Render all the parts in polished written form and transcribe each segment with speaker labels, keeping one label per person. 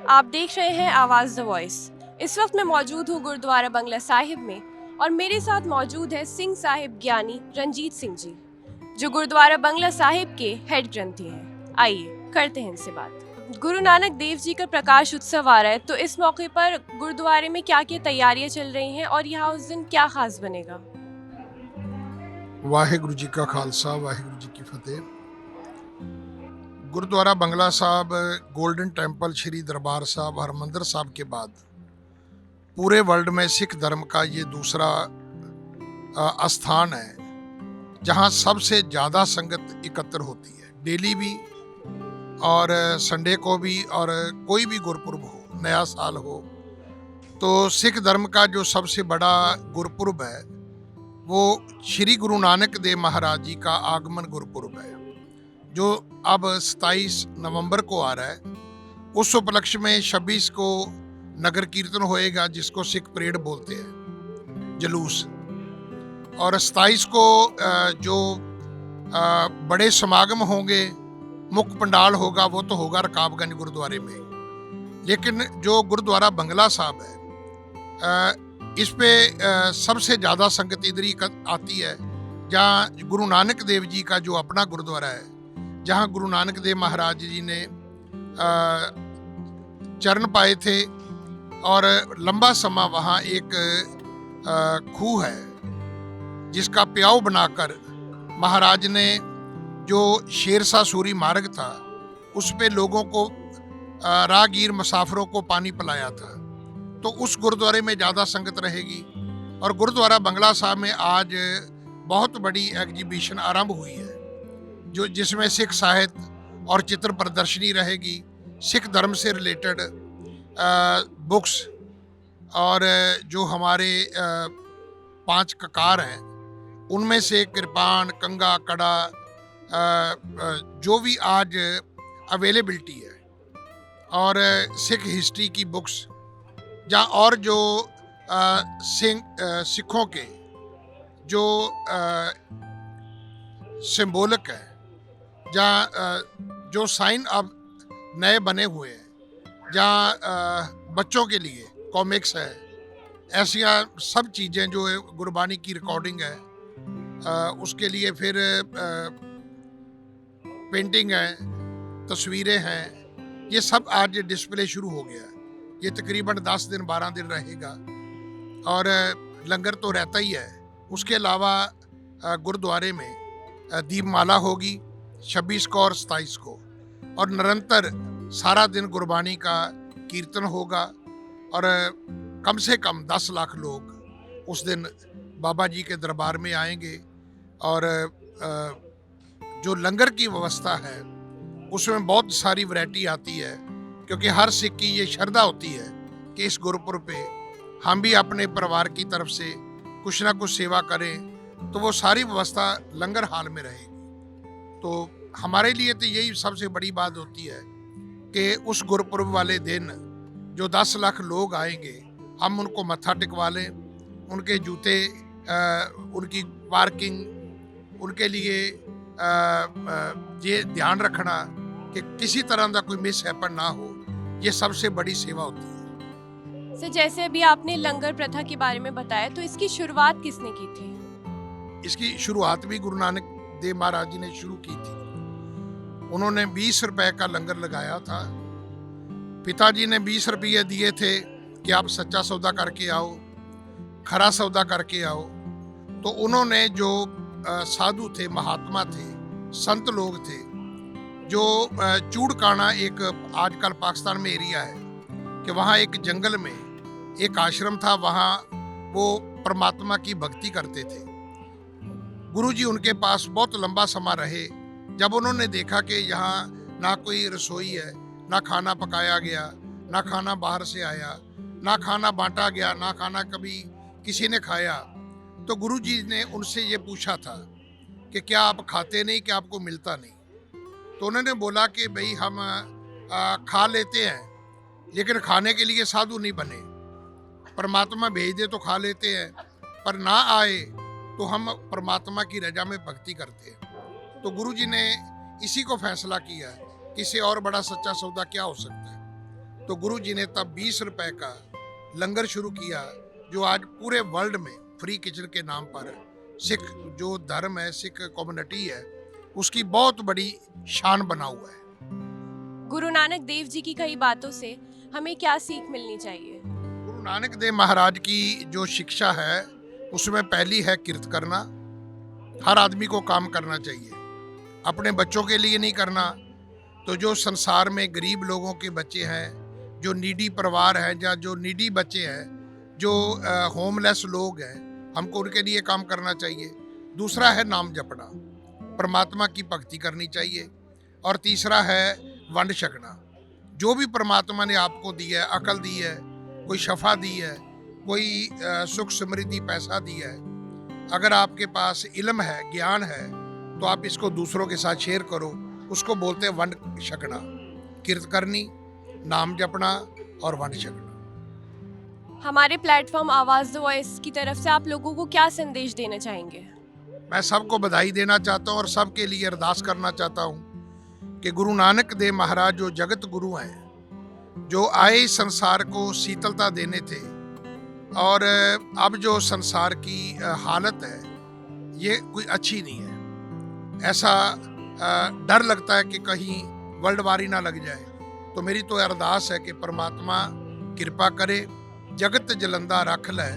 Speaker 1: आप देख रहे हैं आवाज़ द वॉइस। इस वक्त मैं मौजूद हूँ गुरुद्वारा बंगला साहिब में और मेरे साथ मौजूद है सिंह साहिब ज्ञानी रंजीत सिंह जी, जो गुरुद्वारा बंगला साहिब के हेड ग्रंथी हैं। आइए करते हैं इनसे बात। गुरु नानक देव जी का प्रकाश उत्सव आ रहा है, तो इस मौके पर गुरुद्वारे में क्या क्या तैयारियां चल रही हैं और यहाँ उस दिन क्या खास बनेगा?
Speaker 2: वाहिगुरु जी का खालसा, वाहिगुरु जी की फतेह। गुरुद्वारा बंगला साहब, गोल्डन टेम्पल, श्री दरबार साहब, हरमंदिर साहब के बाद पूरे वर्ल्ड में सिख धर्म का ये दूसरा स्थान है जहाँ सबसे ज़्यादा संगत एकत्र होती है, डेली भी और संडे को भी, और कोई भी गुरपुरब हो, नया साल हो। तो सिख धर्म का जो सबसे बड़ा गुरपुरब है वो श्री गुरु नानक देव महाराज जी का आगमन गुरपुरब है, जो अब 27 नवंबर को आ रहा है। उस उपलक्ष्य में 26 को नगर कीर्तन होएगा, जिसको सिख परेड बोलते हैं, जुलूस। और 27 को जो बड़े समागम होंगे, मुख्य पंडाल होगा, वो तो होगा रकाबगंज गुरुद्वारे में। लेकिन जो गुरुद्वारा बंगला साहब है, इस पे सबसे ज़्यादा संगत इधर ही आती है, जहाँ गुरु नानक देव जी का जो अपना गुरुद्वारा है, जहाँ गुरु नानक देव महाराज जी ने चरण पाए थे। और लंबा समय वहाँ एक खूह है जिसका प्याऊ बनाकर महाराज ने जो शेरशाह सूरी मार्ग था उस पे लोगों को, राहगीर मुसाफिरों को पानी पिलाया था। तो उस गुरुद्वारे में ज़्यादा संगत रहेगी। और गुरुद्वारा बंगला साहब में आज बहुत बड़ी एग्जीबिशन आरंभ हुई है, जो जिसमें सिख साहित्य और चित्र प्रदर्शनी रहेगी, सिख धर्म से रिलेटेड बुक्स, और जो हमारे 5 ककार हैं उनमें से कृपाण, कंगा, कड़ा, जो भी आज अवेलेबिलिटी है, और सिख हिस्ट्री की बुक्स, जहाँ और जो सिखों के जो सिंबॉलिक है, जहाँ जो साइन अब नए बने हुए हैं, जहाँ बच्चों के लिए कॉमिक्स है, ऐसी सब चीज़ें जो है, गुरबानी की रिकॉर्डिंग है, उसके लिए फिर पेंटिंग है, तस्वीरें हैं, ये सब आज डिस्प्ले शुरू हो गया है। ये तकरीबन 10 दिन 12 दिन रहेगा और लंगर तो रहता ही है। उसके अलावा गुरुद्वारे में दीपमाला होगी 26 को और 27 को, और निरंतर सारा दिन गुरबानी का कीर्तन होगा। और कम से कम 10 लाख लोग उस दिन बाबा जी के दरबार में आएंगे। और जो लंगर की व्यवस्था है उसमें बहुत सारी वैरायटी आती है, क्योंकि हर सिख की ये श्रद्धा होती है कि इस गुरुपुरब पे हम भी अपने परिवार की तरफ से कुछ ना कुछ सेवा करें, तो वो सारी व्यवस्था लंगर हाल में रहेगी। तो हमारे लिए तो यही सबसे बड़ी बात होती है कि उस गुरुपुरब वाले दिन जो 10 लाख लोग आएंगे, हम उनको मत्था टिकवा लें, उनके जूते, उनकी पार्किंग, उनके लिए ये ध्यान रखना कि किसी तरह का कोई मिस हैपन ना हो, ये सबसे बड़ी सेवा होती है।
Speaker 1: सर, जैसे अभी आपने लंगर प्रथा के बारे में बताया, तो इसकी शुरुआत किसने की थी?
Speaker 2: इसकी शुरुआत भी गुरु नानक देव महाराज जी ने शुरू की थी। उन्होंने 20 रुपए का लंगर लगाया था। पिताजी ने 20 रुपये दिए थे कि आप सच्चा सौदा करके आओ, खरा सौदा करके आओ। तो उन्होंने जो साधु थे, महात्मा थे, संत लोग थे, जो चूड़काना एक आजकल पाकिस्तान में एरिया है, कि वहाँ एक जंगल में एक आश्रम था, वहाँ वो परमात्मा की भक्ति करते थे। गुरुजी उनके पास बहुत लंबा समय रहे। जब उन्होंने देखा कि यहाँ ना कोई रसोई है, ना खाना पकाया गया, ना खाना बाहर से आया, ना खाना बांटा गया, ना खाना कभी किसी ने खाया, तो गुरुजी ने उनसे ये पूछा था कि क्या आप खाते नहीं, कि आपको मिलता नहीं? तो उन्होंने बोला कि भाई हम खा लेते हैं, लेकिन खाने के लिए साधु नहीं बने। परमात्मा भेज दे तो खा लेते हैं, पर ना आए तो हम परमात्मा की रजा में भक्ति करते हैं। तो गुरुजी ने इसी को फैसला किया कि इससे और बड़ा सच्चा सौदा क्या हो सकता है। तो गुरु जी ने तब 20 रुपए का लंगर शुरू किया, जो आज पूरे वर्ल्ड में फ्री किचन के नाम पर सिख जो धर्म है, सिख कम्युनिटी है, उसकी बहुत बड़ी शान बना हुआ है।
Speaker 1: गुरु नानक देव जी की कई बातों से हमें क्या सीख मिलनी चाहिए?
Speaker 2: गुरु नानक देव महाराज की जो शिक्षा है उसमें पहली है किरत करना। हर आदमी को काम करना चाहिए, अपने बच्चों के लिए नहीं करना तो जो संसार में गरीब लोगों के बच्चे हैं, जो नीडी परिवार हैं या जो नीडी बच्चे हैं, जो होमलेस लोग हैं, हमको उनके लिए काम करना चाहिए। दूसरा है नाम जपना, परमात्मा की भक्ति करनी चाहिए। और तीसरा है वंड छकना। जो भी परमात्मा ने आपको दी है, अकल दी है, कोई शफा दी है, कोई सुख समृद्धि पैसा दी है, अगर आपके पास इल्म है, ज्ञान है, तो आप इसको दूसरों के साथ शेयर करो। उसको बोलते हैं वंड छकना, किरत करनी, नाम जपना और वंड छकना।
Speaker 1: हमारे प्लेटफॉर्म आवाज़ द वॉइस की तरफ से आप लोगों को क्या संदेश देना चाहेंगे?
Speaker 2: मैं सबको बधाई देना चाहता हूँ और सबके लिए अरदास करना चाहता हूँ कि गुरु नानक देव महाराज जो जगत गुरु हैं, जो आए इस संसार को शीतलता देने थे, और अब जो संसार की हालत है ये कोई अच्छी नहीं है। ऐसा डर लगता है कि कहीं वर्ल्ड वारी ना लग जाए। तो मेरी तो अरदास है कि परमात्मा कृपा करे, जगत जलंदा रख ले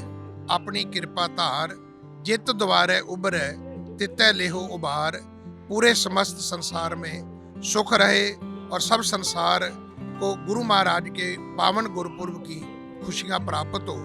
Speaker 2: अपनी कृपा धार, जित द्वारे उभरे तितै लेहो उबार। पूरे समस्त संसार में सुख रहे और सब संसार को गुरु महाराज के पावन गुरुपुर्ब की खुशियाँ प्राप्त हो।